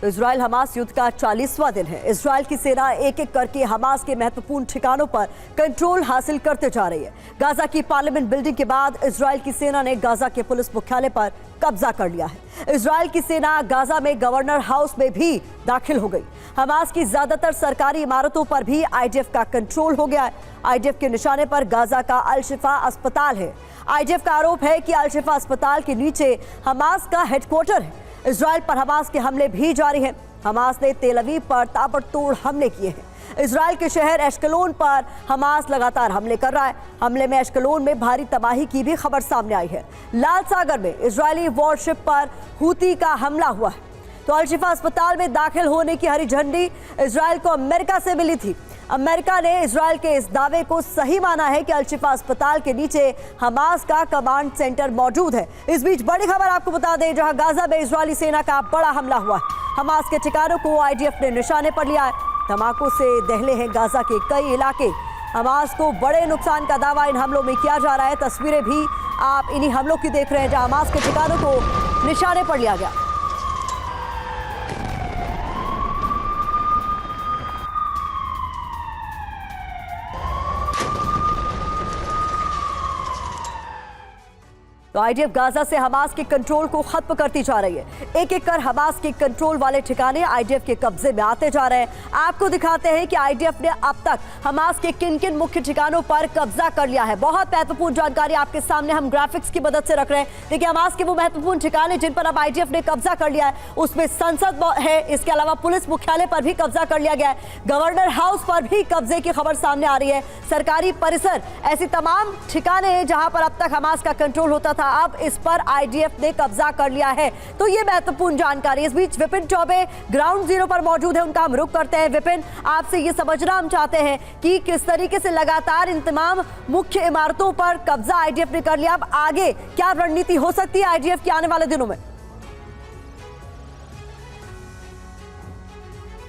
Israel Hamas युद्ध का 40वां दिन है। इजराइल की सेना एक एक करके हमास के महत्वपूर्ण ठिकानों पर कंट्रोल हासिल करते जा रही है। गाजा की पार्लियामेंट बिल्डिंग के बाद इजराइल की सेना ने गाजा के पुलिस मुख्यालय पर कब्जा कर लिया है। इजराइल की सेना गाजा में गवर्नर हाउस में भी दाखिल हो गई। हमास की ज्यादातर सरकारी इमारतों पर भी आईडीएफ का कंट्रोल हो गया है। आईडीएफ के निशाने पर गाजा का अल शिफा अस्पताल है। आईडीएफ का आरोप है कि अल शिफा अस्पताल के नीचे हमास का हेडक्वार्टर है। इजराइल पर हमास के हमले भी जारी हैं। हमास ने तेल अवीव पर ताबड़तोड़ हमले किए हैं। इजराइल के शहर एश्कलोन पर हमास लगातार हमले कर रहा है। हमले में एश्कलोन में भारी तबाही की भी खबर सामने आई है। लाल सागर में इजरायली वॉरशिप पर हूती का हमला हुआ है। तो अल शिफा अस्पताल में दाखिल होने की हरी झंडी इजराइल को अमेरिका से मिली थी। अमेरिका ने इजराइल के इस दावे को सही माना है कि अल शिफा अस्पताल के नीचे हमास का कमांड सेंटर मौजूद है। इस बीच बड़ी खबर आपको बता दें, जहां गाजा में इजरायली सेना का बड़ा हमला हुआ है। हमास के ठिकानों को आईडीएफ ने निशाने पर लिया है। धमाकों से दहले हैं गाजा के कई इलाके। हमास को बड़े नुकसान का दावा इन हमलों में किया जा रहा है। तस्वीरें भी आप इन्हीं हमलों की देख रहे हैं, जहां हमास के ठिकानों को निशाने पर लिया गया। तो आईडीएफ गाजा से हमास के कंट्रोल को खत्म करती जा रही है। एक एक कर हमास के कंट्रोल वाले ठिकाने आईडीएफ के कब्जे में आते जा रहे हैं। आपको दिखाते हैं कि आईडीएफ ने अब तक हमास के किन किन मुख्य ठिकानों पर कब्जा कर लिया है। बहुत महत्वपूर्ण जानकारी आपके सामने हम ग्राफिक्स की मदद से रख रहे हैं। देखिए, हमास के वो महत्वपूर्ण ठिकाने जिन पर अब आईडीएफ ने कब्जा कर लिया है, उसमें संसद है। इसके अलावा पुलिस मुख्यालय पर भी कब्जा कर लिया गया है। गवर्नर हाउस पर भी कब्जे की खबर सामने आ रही है। सरकारी परिसर, ऐसी तमाम ठिकाने हैं जहां पर अब तक हमास का कंट्रोल होता था, अब इस पर आईडीएफ ने कब्जा कर लिया है। तो ये महत्वपूर्ण जानकारी। इस बीच विपिन चौबे ग्राउंड जीरो पर मौजूद है, उनका हम रुख करते हैं। विपिन, आपसे ये समझना हम चाहते हैं कि किस तरीके से लगातार इन तमाम मुख्य इमारतों पर कब्जा आईडीएफ ने कर लिया। अब आगे क्या रणनीति हो सकती है आईडीएफ की आने वाले दिनों में?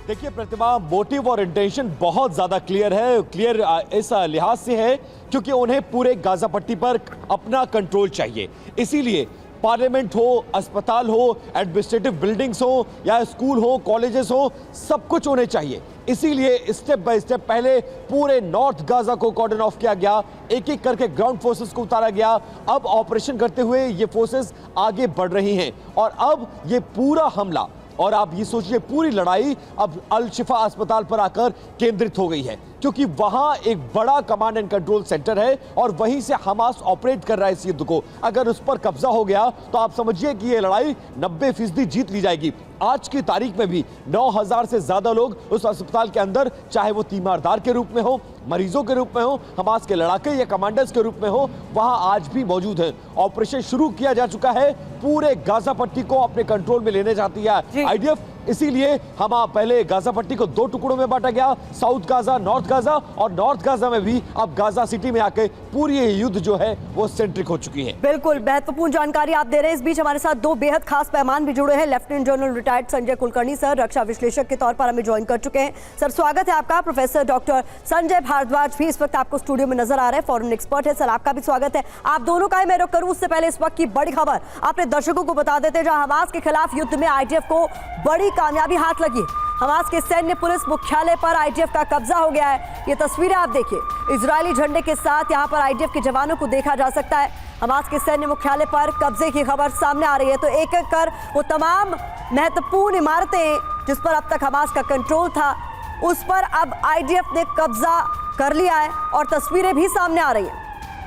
देखिए प्रतिमा, मोटिव और इंटेंशन बहुत ज्यादा क्लियर है। क्लियर इस लिहाज से है क्योंकि उन्हें पूरे गाजा पट्टी पर अपना कंट्रोल चाहिए। इसीलिए पार्लियामेंट हो, अस्पताल हो, एडमिनिस्ट्रेटिव बिल्डिंग्स हो या स्कूल हो, कॉलेजेस हो, सब कुछ उन्हें चाहिए। इसीलिए स्टेप बाय स्टेप पहले पूरे नॉर्थ गाजा को कॉर्डन ऑफ किया गया। एक एक करके ग्राउंड फोर्सेस को उतारा गया। अब ऑपरेशन करते हुए ये फोर्सेस आगे बढ़ रही हैं और अब ये पूरा हमला और आप ये सोचिए पूरी लड़ाई अब अल शिफा अस्पताल पर आकर केंद्रित हो गई है, क्योंकि वहां एक बड़ा कमांड एंड कंट्रोल सेंटर है और वहीं से हमास ऑपरेट कर रहा है इस युद्ध को। अगर उस पर कब्जा हो गया तो आप समझिए कि ये लड़ाई 90% जीत ली जाएगी। आज की तारीख में भी 9000 से ज्यादा लोग उस अस्पताल के अंदर, चाहे वो तीमारदार के रूप में हो, मरीजों के रूप में हो, हमास के लड़ाके या कमांडर्स के रूप में हो, वहां आज भी मौजूद हैं। ऑपरेशन शुरू किया जा चुका है। पूरे गाजा पट्टी को अपने कंट्रोल में लेने चाहती है आईडीएफ। इसीलिए हम पहले गाजा पट्टी को 2 टुकड़ों में बांटा गया, साउथ गाजा, नॉर्थ गाजा, और नॉर्थ गाजा में भी अब गाजा सिटी में आके पूरी युद्ध जो है वो सेंट्रिक हो चुकी है। बिल्कुल महत्वपूर्ण जानकारी आप दे रहे हैं। इस बीच हमारे साथ 2 बेहद खास मेहमान भी जुड़े हैं। Lieutenant general retired Sanjay Kulkarni sir रक्षा विश्लेषक के तौर पर हमें ज्वाइन कर चुके हैं। सर, स्वागत है आपका। प्रोफेसर डॉक्टर संजय भारद्वाज भी इस वक्त आपको स्टूडियो में नजर आ रहे हैं, फॉरेन एक्सपर्ट है। सर, आपका भी स्वागत है। आप दोनों का ही मैं रुख करूं उससे पहले इस वक्त की बड़ी खबर अपने दर्शकों को बता देते हैं, जहां हमास के खिलाफ युद्ध में आईडीएफ को बड़ी कामयाबी हाथ लगी। हमास के सैन्य पुलिस मुख्यालय पर आईडीएफ का कब्जा हो गया है। ये तस्वीरें आप देखिए, इजरायली झंडे के साथ यहां पर आईडीएफ के जवानों को देखा जा सकता है। हमास के सैन्य मुख्यालय पर कब्जे की खबर सामने आ रही है। तो एक एक कर वो तमाम महत्वपूर्ण इमारतें जिस पर अब तक हमास का कंट्रोल था, उस पर अब आईडीएफ ने कब्जा कर लिया है और तस्वीरें भी सामने आ रही हैं।